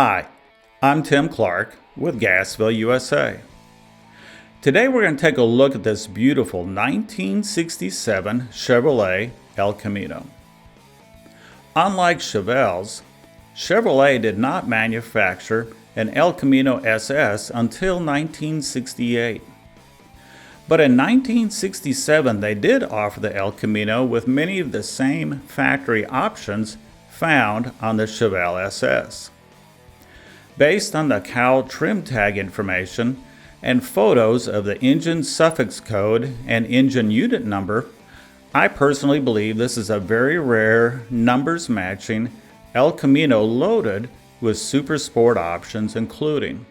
Hi, I'm Tim Clark with Gasville, USA. Today we're going to take a look at this beautiful 1967 Chevrolet El Camino. Unlike Chevelles, Chevrolet did not manufacture an El Camino SS until 1968. But in 1967 they did offer the El Camino with many of the same factory options found on the Chevelle SS. Based on the cowl trim tag information and photos of the engine suffix code and engine unit number, I personally believe this is a very rare numbers matching El Camino loaded with super sport options, including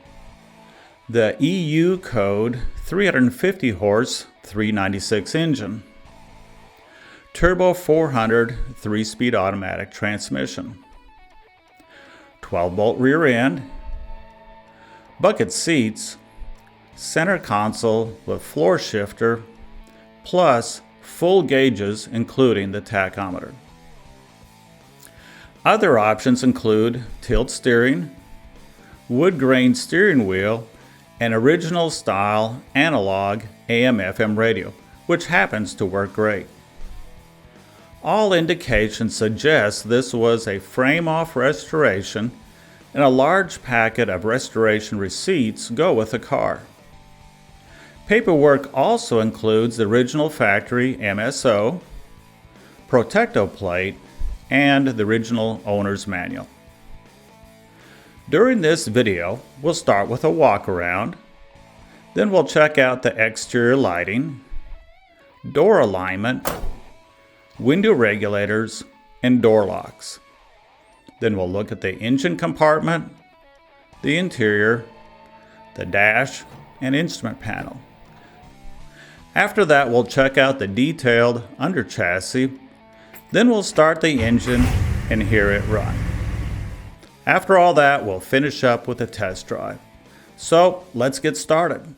the EU code 350 horse 396 engine, turbo 400 3-speed automatic transmission, 12-bolt rear end, bucket seats, center console with floor shifter, plus full gauges including the tachometer. Other options include tilt steering, woodgrain steering wheel, and original style analog AM/FM radio, which happens to work great. All indications suggest this was a frame-off restoration, and a large packet of restoration receipts go with the car. Paperwork also includes the original factory MSO, Protecto plate, and the original owner's manual. During this video, we'll start with a walk around, then we'll check out the exterior lighting, door alignment, window regulators, and door locks. Then we'll look at the engine compartment, the interior, the dash, and instrument panel. After that, we'll check out the detailed under chassis, then we'll start the engine and hear it run. After all that, we'll finish up with a test drive. So let's get started.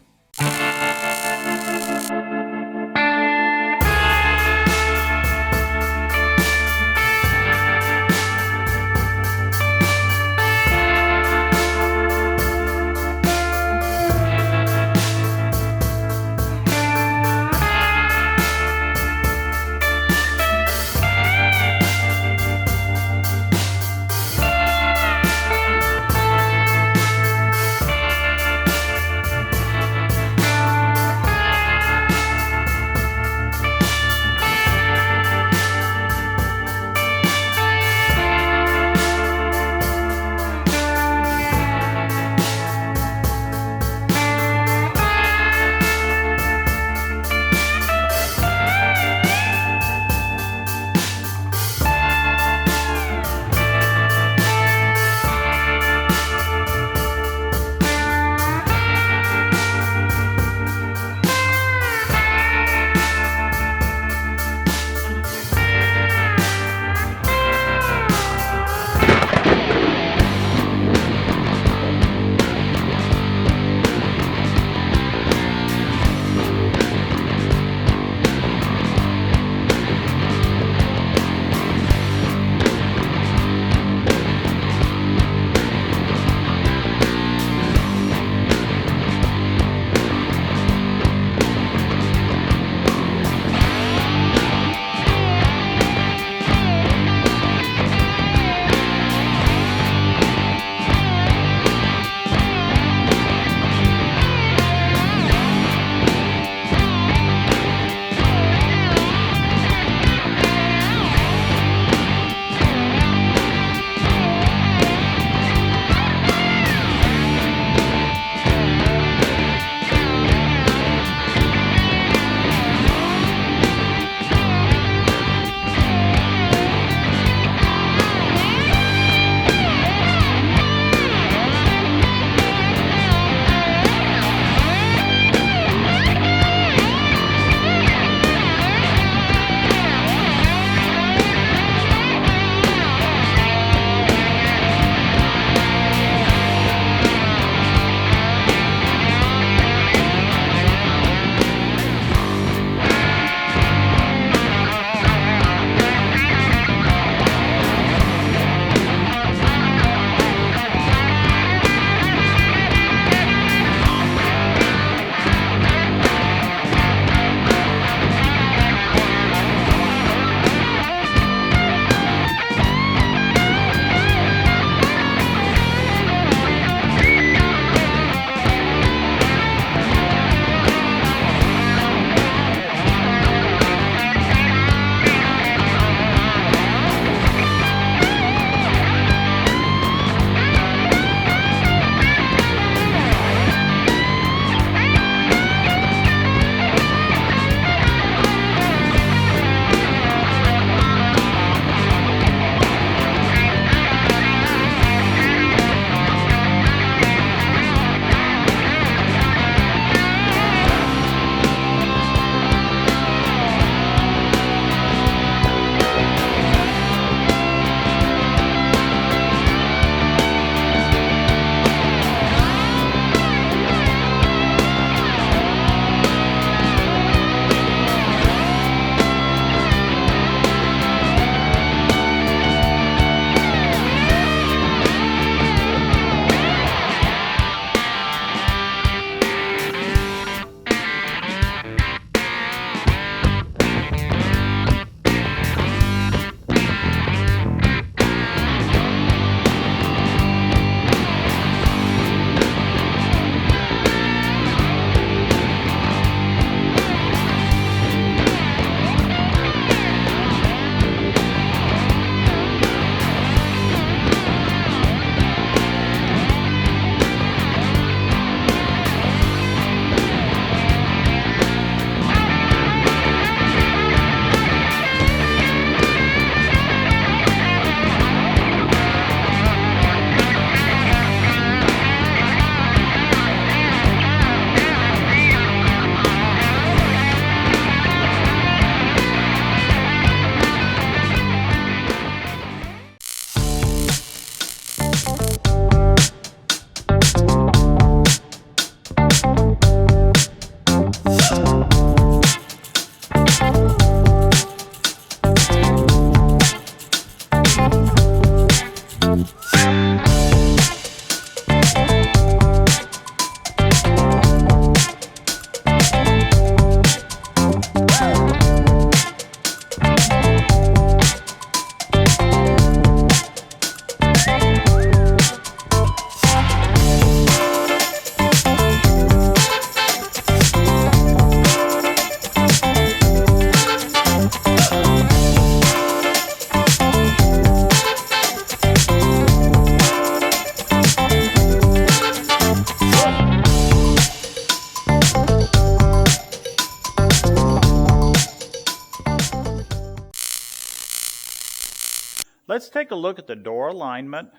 Let's take a look at the door alignment,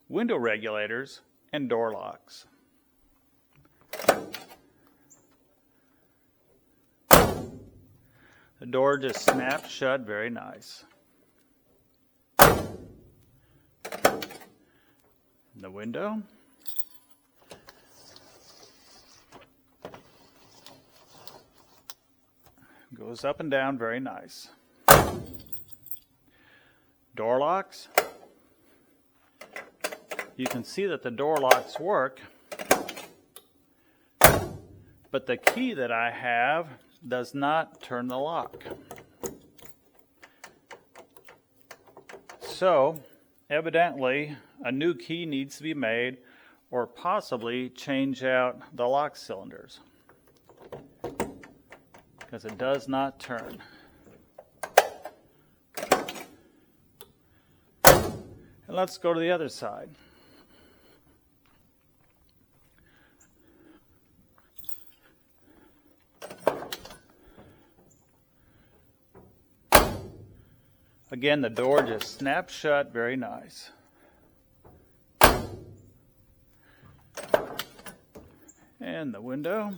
window regulators, and door locks. The door just snaps shut very nice. The window. Goes up and down very nice. Door locks. You can see that the door locks work, but the key that I have does not turn the lock. So, evidently, a new key needs to be made, or possibly change out the lock cylinders, because it does not turn. And let's go to the other side. Again, the door just snaps shut very nice. And the window.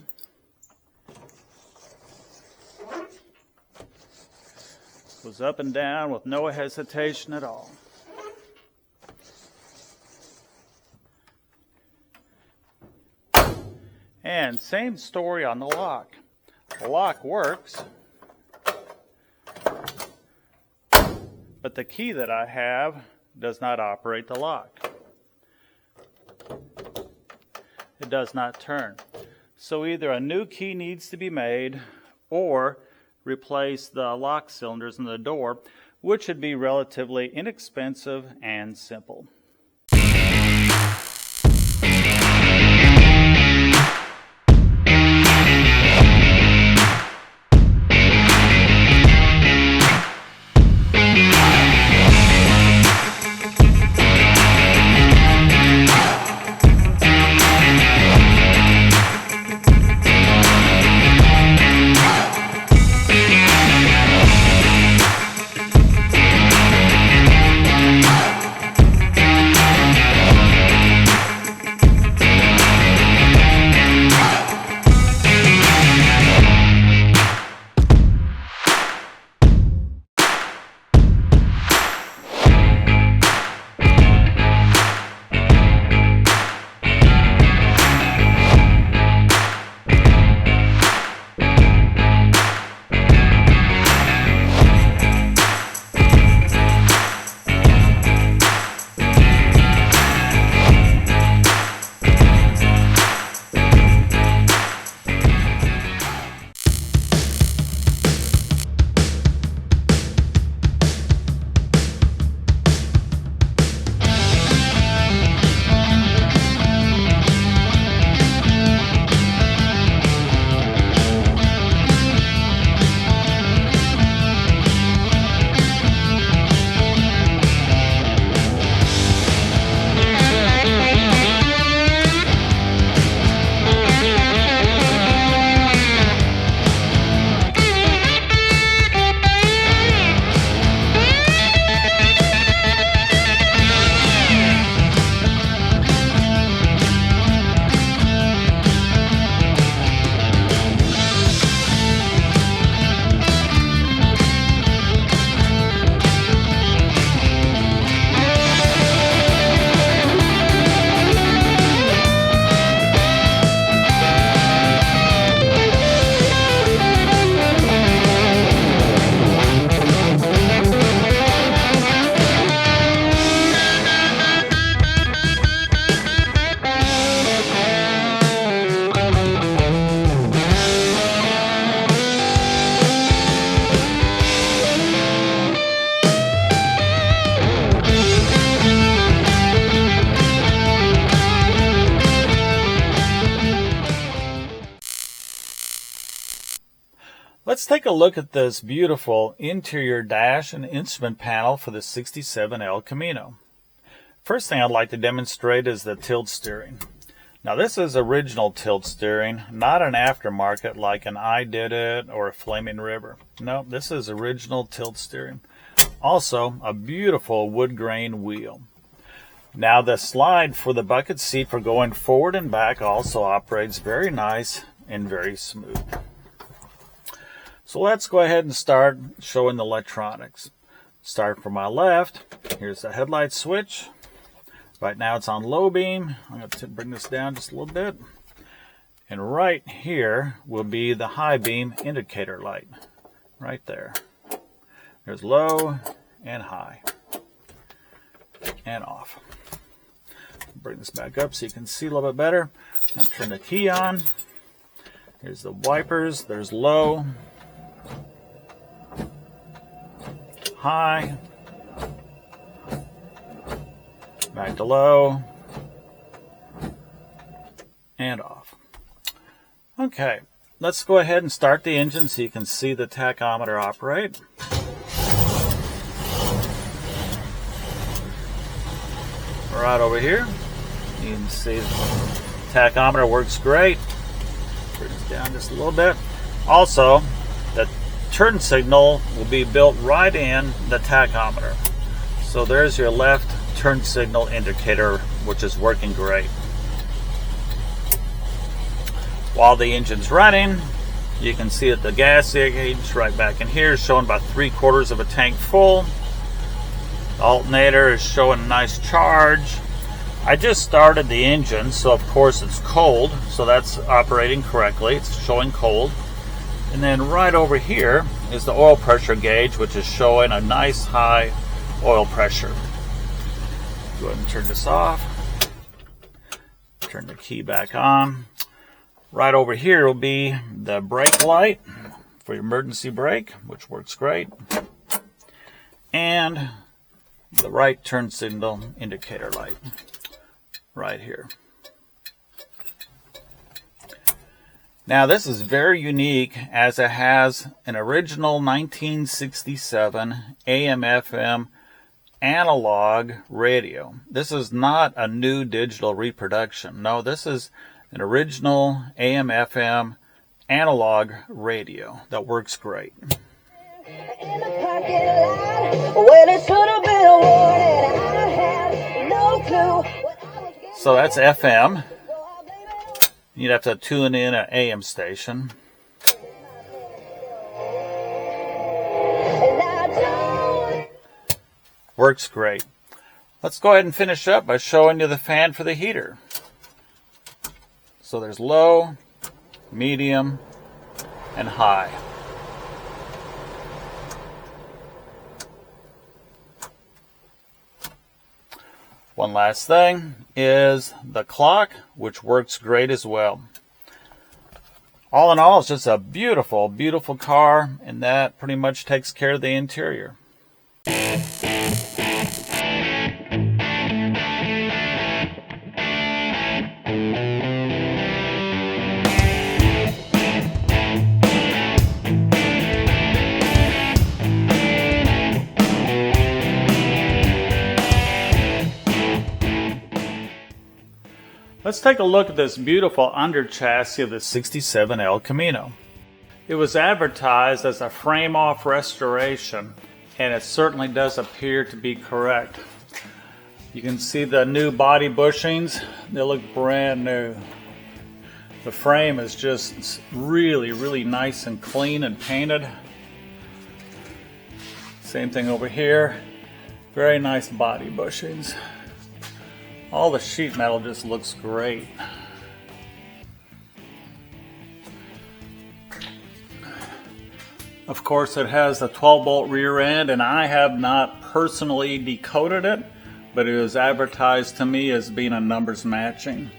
Goes up and down with no hesitation at all. And same story on the lock. The lock works, but the key that I have does not operate the lock. It does not turn. So either a new key needs to be made or replace the lock cylinders in the door, which would be relatively inexpensive and simple. Let's take a look at this beautiful interior dash and instrument panel for the 67 El Camino. First thing I'd like to demonstrate is the tilt steering. Now this is original tilt steering, not an aftermarket like an I Did It or a Flaming River. No, this is original tilt steering. Also, a beautiful wood grain wheel. Now the slide for the bucket seat for going forward and back also operates very nice and very smooth. So let's go ahead and start showing the electronics. Start from my left. Here's the headlight switch. Right now it's on low beam. I'm going to bring this down just a little bit. And right here will be the high beam indicator light. Right there. There's low and high. And off. Bring this back up so you can see a little bit better. Now turn the key on. Here's the wipers. There's low, high, back to low, and off. Okay, let's go ahead and start the engine so you can see the tachometer operate. Right over here, you can see the tachometer works great. Bring this down just a little bit. Also, the turn signal will be built right in the tachometer. So there's your left turn signal indicator, which is working great. While the engine's running, you can see that the gas gauge right back in here is showing about 3/4 of a tank full. The alternator is showing a nice charge. I just started the engine, so of course it's cold, so that's operating correctly. It's showing cold. And then right over here is the oil pressure gauge, which is showing a nice high oil pressure. Go ahead and turn this off. Turn the key back on. Right over here will be the brake light for your emergency brake, which works great. And the right turn signal indicator light right here. Now this is very unique as it has an original 1967 AM/FM analog radio. This is not a new digital reproduction. No, this is an original AM/FM analog radio that works great. In the parking lot, when it should have been a warning, I have no clue. So that's FM. You'd have to tune in an AM station. Works great. Let's go ahead and finish up by showing you the fan for the heater. So there's low, medium, and high. One last thing is the clock, which works great as well. All in all, it's just a beautiful, beautiful car, and that pretty much takes care of the interior. Let's take a look at this beautiful under chassis of the 67 El Camino. It was advertised as a frame-off restoration, and it certainly does appear to be correct. You can see the new body bushings. They look brand new. The frame is just really, really nice and clean and painted. Same thing over here. Very nice body bushings. All the sheet metal just looks great. Of course, it has a 12-bolt rear end, and I have not personally decoded it, but it was advertised to me as being a numbers matching.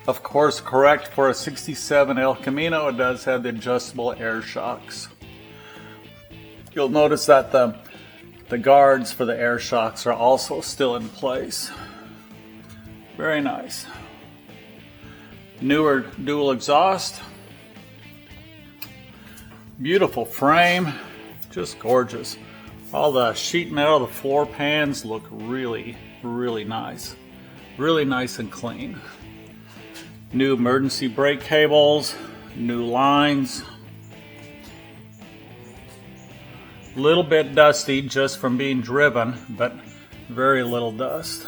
Of course, correct for a 67 El Camino, it does have the adjustable air shocks. You'll notice that the guards for the air shocks are also still in place. Very nice. Newer dual exhaust. Beautiful frame. Just gorgeous. All the sheet metal, the floor pans look really, really nice. Really nice and clean. New emergency brake cables. New lines. A little bit dusty just from being driven, but very little dust.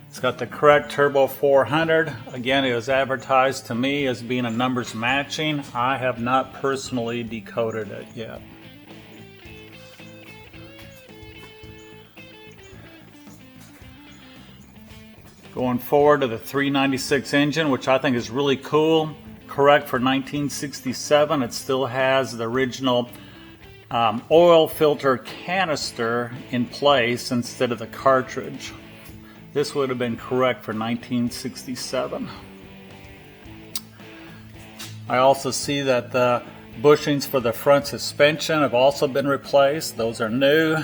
It's got the correct Turbo 400. Again, it was advertised to me as being a numbers matching. I have not personally decoded it yet. Going forward to the 396 engine, which I think is really cool. Correct for 1967. It still has the original oil filter canister in place instead of the cartridge. This would have been correct for 1967. I also see that the bushings for the front suspension have also been replaced. Those are new.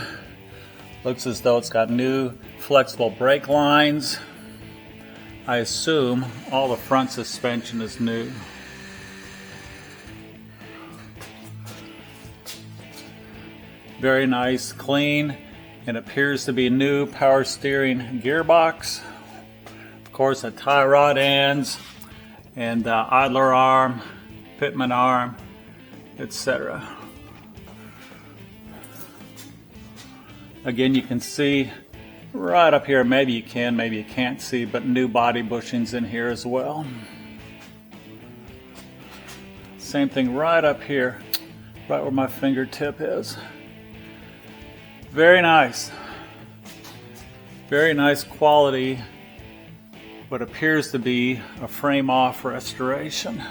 Looks as though it's got new flexible brake lines. I assume all the front suspension is new. Very nice, clean, and appears to be new power steering gearbox. Of course, the tie rod ends and idler arm, pitman arm, etc. Again, you can see right up here, maybe you can, maybe you can't see, but new body bushings in here as well. Same thing right up here, right where my fingertip is. Very nice. Very nice quality, what appears to be a frame-off restoration.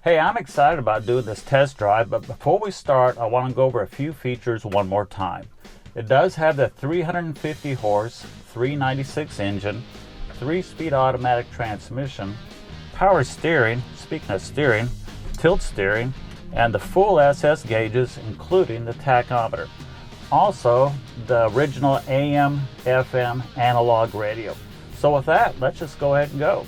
Hey, I'm excited about doing this test drive, but before we start, I want to go over a few features one more time. It does have the 350 horse, 396 engine, 3-speed automatic transmission, power steering, speaking of steering, tilt steering, and the full SS gauges, including the tachometer. Also, the original AM, FM analog radio. So with that, let's just go ahead and go.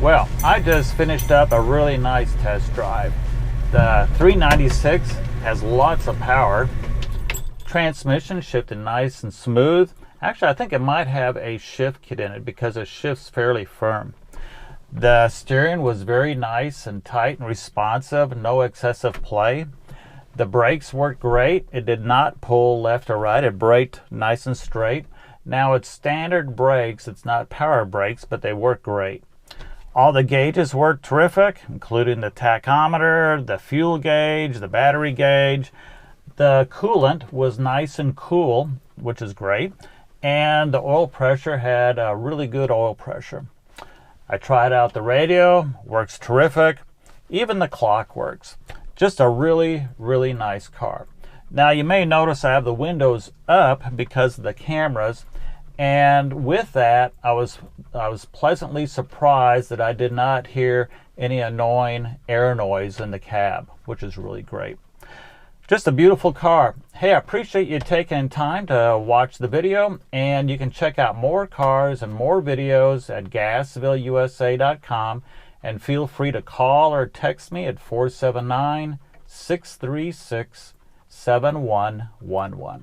Well, I just finished up a really nice test drive. The 396 has lots of power. Transmission shifted nice and smooth. Actually, I think it might have a shift kit in it because it shifts fairly firm. The steering was very nice and tight and responsive, no excessive play. The brakes worked great. It did not pull left or right. It braked nice and straight. Now it's standard brakes. It's not power brakes, but they work great. All the gauges work terrific, including the tachometer, the fuel gauge, the battery gauge. The coolant was nice and cool, which is great. And the oil pressure had a really good oil pressure. I tried out the radio, works terrific. Even the clock works. Just a really, really nice car. Now you may notice I have the windows up because of the cameras. And with that, I was pleasantly surprised that I did not hear any annoying air noise in the cab, which is really great. Just a beautiful car. Hey, I appreciate you taking time to watch the video, and you can check out more cars and more videos at gasvillusa.com, and feel free to call or text me at 479-636-7111.